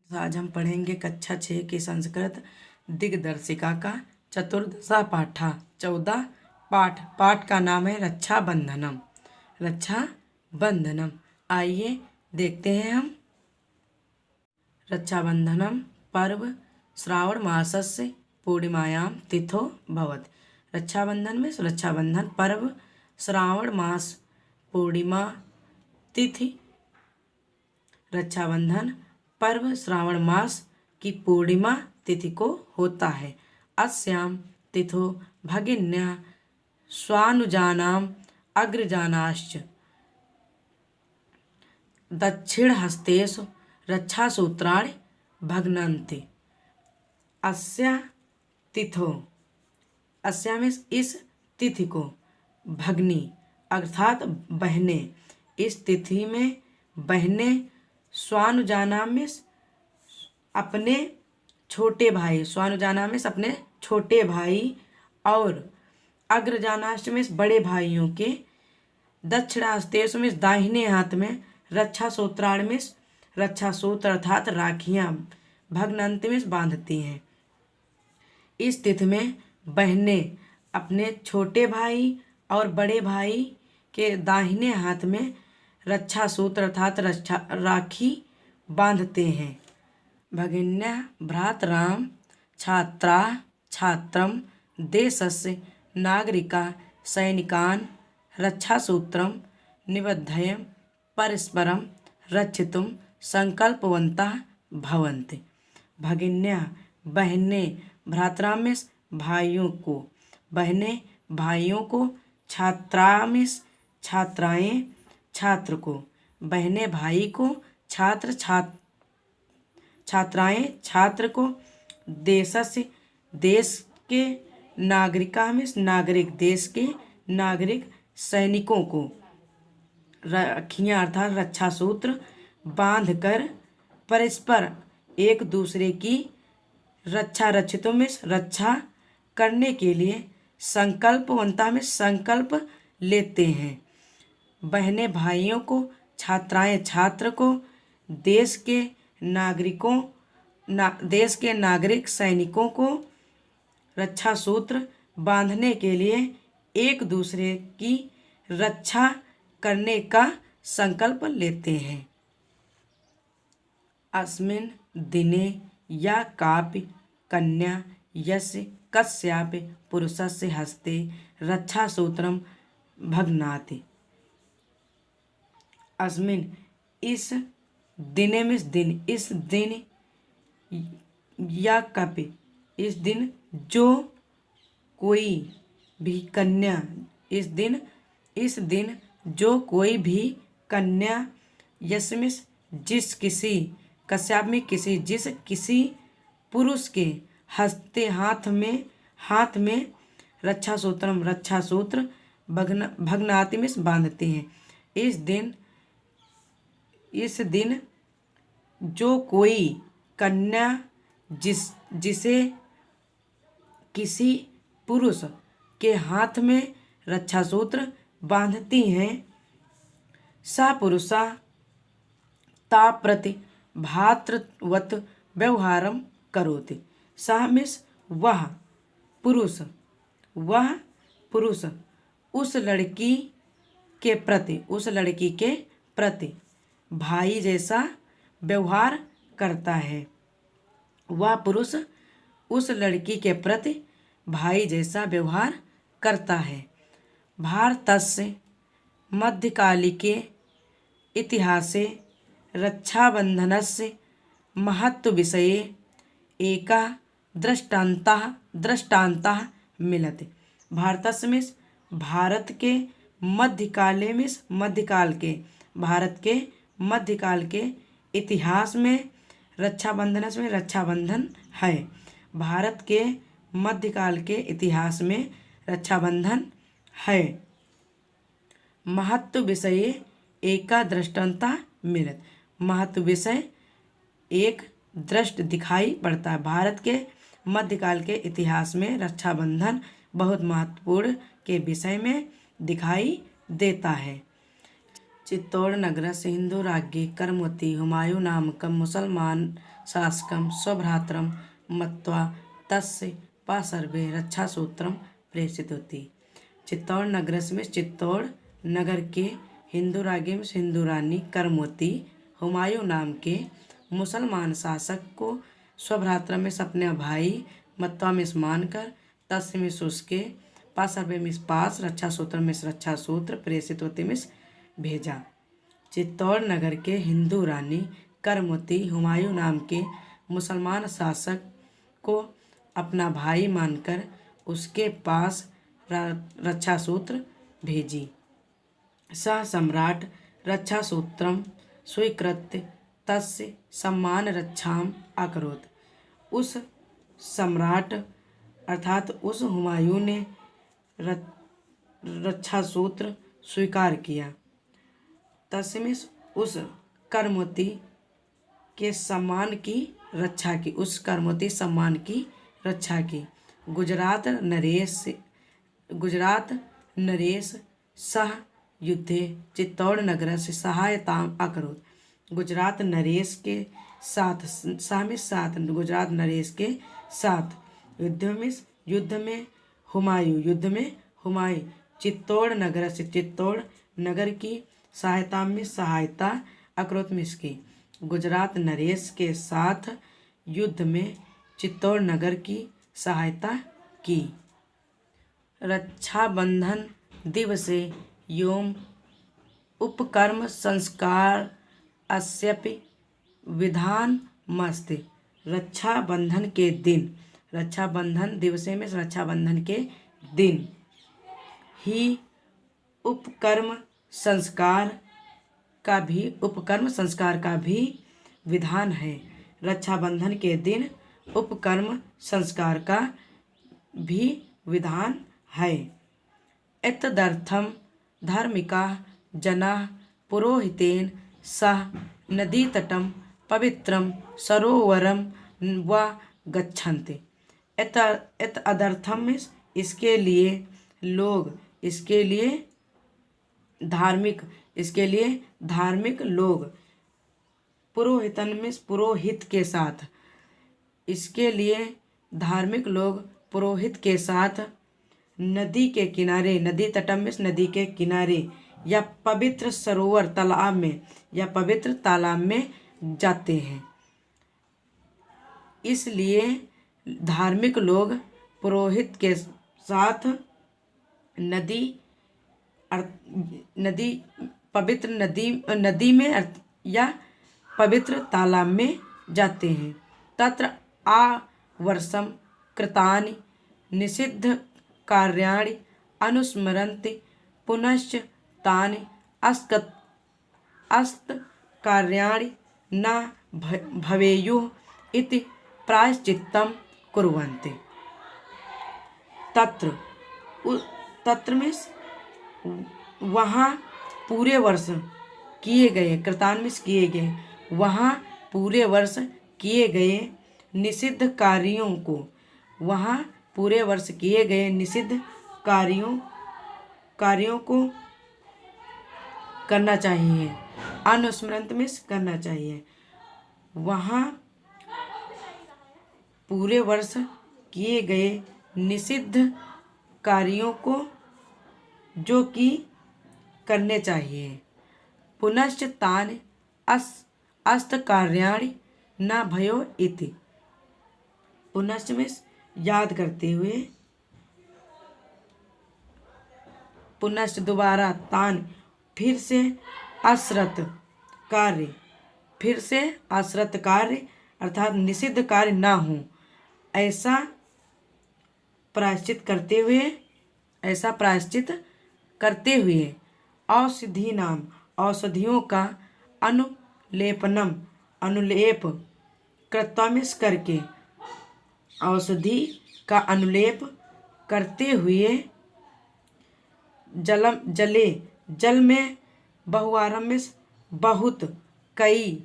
आज हम पढ़ेंगे कक्षा 6 की संस्कृत दिग्दर्शिका का चतुर्दशा पाठा 14 पाठ। पाठ का नाम है रक्षा बंधनम। रक्षा बंधनम। आइए देखते हैं हम। रक्षाबंधनम पर्व श्रावण मासस्य पूर्णिमायां तिथो भवति। रक्षाबंधन में रक्षाबंधन पर्व श्रावण मास पूर्णिमा तिथि। रक्षाबंधन पर्व श्रावण मास की पूर्णिमा तिथि को होता है। अस्याम तिथो भगिन्या स्वानुजानाम अग्रजानाश्च दक्षिणहस्तेषु रक्षासूत्राणि भग्नन्ति। अस्या तिथो, अस्या में इस तिथि को, भगनी अर्थात बहने, इस तिथि में बहने स्वानुजाना में अपने छोटे भाई, स्वानुजाना में अपने छोटे भाई और अग्रजानाष्ट में बड़े भाइयों के, दक्षिणास्तेश में दाहिने हाथ में, रक्षा सूत्राण में रक्षा सूत्र अर्थात राखियां भग्नंत में बांधती हैं। इस तिथि में बहनें अपने छोटे भाई और बड़े भाई के दाहिने हाथ में रक्षा सूत्र अर्थात राखी बांधते हैं। भगिन्या भ्रातराम छात्रा छात्रम देशस्य नागरिका सैनिकान् रक्षासूत्रम निबद्धय परस्परम रक्षितुम संकल्पवन्तः भवन्ति। भगिन्या बहनें, भ्रातराम में भाइयों को, बहनें भाइयों को, छात्रा में छात्राएं छात्र को, बहनें भाई को, छात्राएं छात्र को, देशस्य देश के, नागरिका में नागरिक देश के नागरिक सैनिकों को राखियां अर्थात रक्षा सूत्र बांधकर परस्पर एक दूसरे की रक्षा, रक्षितों में रक्षा करने के लिए संकल्पवंता में संकल्प लेते हैं। बहनें भाइयों को, छात्राएं छात्र को, देश के नागरिकों देश के नागरिक सैनिकों को रक्षा सूत्र बांधने के लिए एक दूसरे की रक्षा करने का संकल्प लेते हैं। अस्मिन् दिने या कापि कन्या यस्य कस्यापि पुरुषस्य हस्ते रक्षासूत्रम भग्नाति। अस्मिन् इस दिने में दिन, इस दिन या कपि इस दिन जो कोई भी कन्या, इस दिन जो कोई भी कन्या यस्मिन जिस किसी, कश्यप में किसी, जिस किसी पुरुष के हस्ते हाथ में रक्षा सूत्र भग्नाति में बांधते हैं। इस दिन जो कोई कन्या जिसे किसी पुरुष के हाथ में रक्षा सूत्र बांधती हैं, सा पुरुषा ता प्रति भातृवत व्यवहारम करोति। सा मिस वह पुरुष उस लड़की के प्रति भाई जैसा व्यवहार करता है। वह पुरुष उस लड़की के प्रति भाई जैसा व्यवहार करता है। भारतस्य मध्यकालिके इतिहासे रक्षाबंधनस्य महत्वविषये एकः दृष्टान्तः मिलति। भारतस्य में भारत के मध्यकाल के इतिहास में रक्षाबंधन है। भारत के मध्यकाल के इतिहास में रक्षाबंधन है। महत्व विषय एका दृष्टांता मिलत। महत्व विषय एक दृष्ट दिखाई पड़ता है। भारत के मध्यकाल के इतिहास में रक्षाबंधन बहुत महत्वपूर्ण के विषय में दिखाई देता है। चित्तौड़ नगरस्य हिन्दूराज्ञी करमुति हुमायूं नामकं मुसलमान शासकं स्वभ्रातरं मत्वा तस्य पार्श्वे रक्षासूत्रं प्रेषितवती। चित्तौड़ नगरस्य में चित्तौड़ नगर के हिंदू राज्य में हिंदू रानी करमुति हुमायूं नाम के मुसलमान शासक को स्वभ्रातृ में अपने भाई मत्वा में मानकर तस्य में उसके पार्श्वे में पास रक्षा सूत्र में रक्षा सूत्र प्रेषित होते में भेजा। चित्तौड़ नगर के हिंदू रानी करमुति हुमायूं नाम के मुसलमान शासक को अपना भाई मानकर उसके पास रक्षा सूत्र भेजी। सह सम्राट रक्षा सूत्रम स्वीकृत्य तस्य सम्मान रक्षाम अकरोत्। उस सम्राट अर्थात उस हुमायूं ने रक्षा सूत्र स्वीकार किया। तस्में उस करमुति के सम्मान की रक्षा की गुजरात नरेश सह युद्धे चित्तौड़ नगर से सहायताम अकरोत्। गुजरात नरेश के साथ गुजरात नरेश के साथ युद्ध में हुमायूं चित्तौड़ नगर से चित्तौड़ नगर की सहायता अकरोत में इसकी गुजरात नरेश के साथ युद्ध में चित्तौड़ नगर की सहायता की। रक्षाबंधन दिवसे योम उपकर्म संस्कार अस्यपि विधान मस्ति। रक्षाबंधन के दिन रक्षाबंधन दिवसे में रक्षाबंधन के दिन ही उपकर्म संस्कार का भी विधान है। रक्षाबंधन के दिन उपकर्म संस्कार का भी विधान है। एतदर्थम धार्मिका जना पुरोहितेन सह नदीतटं पवित्रं सरोवरं व गच्छन्ति। एतदर्थम इसके लिए धार्मिक लोग पुरोहित के साथ नदी के किनारे नदी तटम में नदी के किनारे या पवित्र सरोवर तालाब में जाते हैं। इसलिए धार्मिक लोग पुरोहित के साथ नदी में या पवित्र तालाब में जाते हैं। तत्र आवर्षं कृतानि निषिद्ध कार्याणि अनुस्मरन्ति पुनश्च तानि अस्त कार्याणि न भवेयुः इति प्रायश्चित्तं कुर्वन्ति। तत्र में वहाँ पूरे वर्ष किए गए निषिद्ध कार्यों को करना चाहिए। अनुस्मरण में करना चाहिए। वहाँ पूरे वर्ष किए गए निषिद्ध कार्यों को जो कि करने चाहिए। पुनश्च तानि अस्त कार्याणि न भयो इति। पुनश्च में याद करते हुए पुनश्च दोबारा तान फिर से अश्रत कार्य अर्थात निषिद्ध कार्य न हो ऐसा प्रायश्चित करते हुए औषधियों का अनुलेप कृत्वामिस करके औषधि का अनुलेप करते हुए जल में बहुवारम में बहुत कई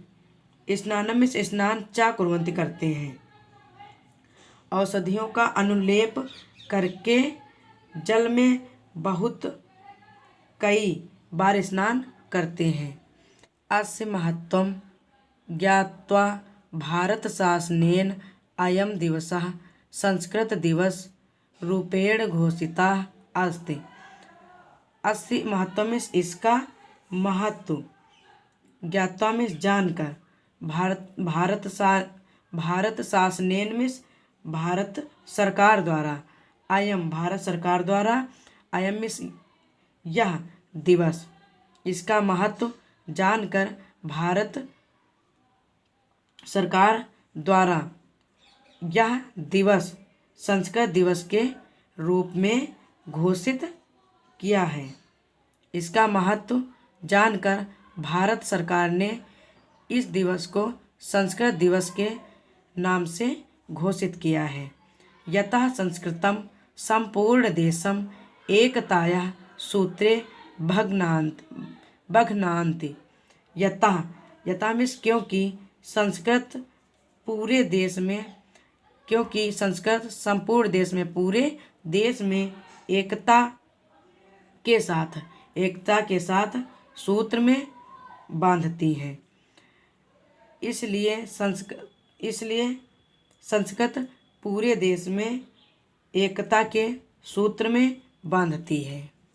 स्नान चा कुर्वन्ति करते हैं। औषधियों का अनुलेप करके जल में बहुत कई बार स्नान करते हैं। अस्य महत्त्वं ज्ञात्वा भारतशासनेन अयं दिवसः संस्कृतदिवसरूपेण घोषितः अस्ति। अस्य महत्व में इसका महत्व ज्ञात्वा में जानकर भारत शासनेन में भारत सरकार द्वारा अयम में यह दिवस इसका महत्व जानकर भारत सरकार द्वारा यह दिवस संस्कृत दिवस के रूप में घोषित किया है। इसका महत्व जानकर भारत सरकार ने इस दिवस को संस्कृत दिवस के नाम से घोषित किया है। यतः संस्कृतं संपूर्ण देशम एकताया सूत्रे बध्नान्ति। यतः मीन्स क्योंकि संस्कृत संपूर्ण देश में पूरे देश में एकता के साथ सूत्र में बांधती है। इसलिए संस्कृत पूरे देश में एकता के सूत्र में बांधती है।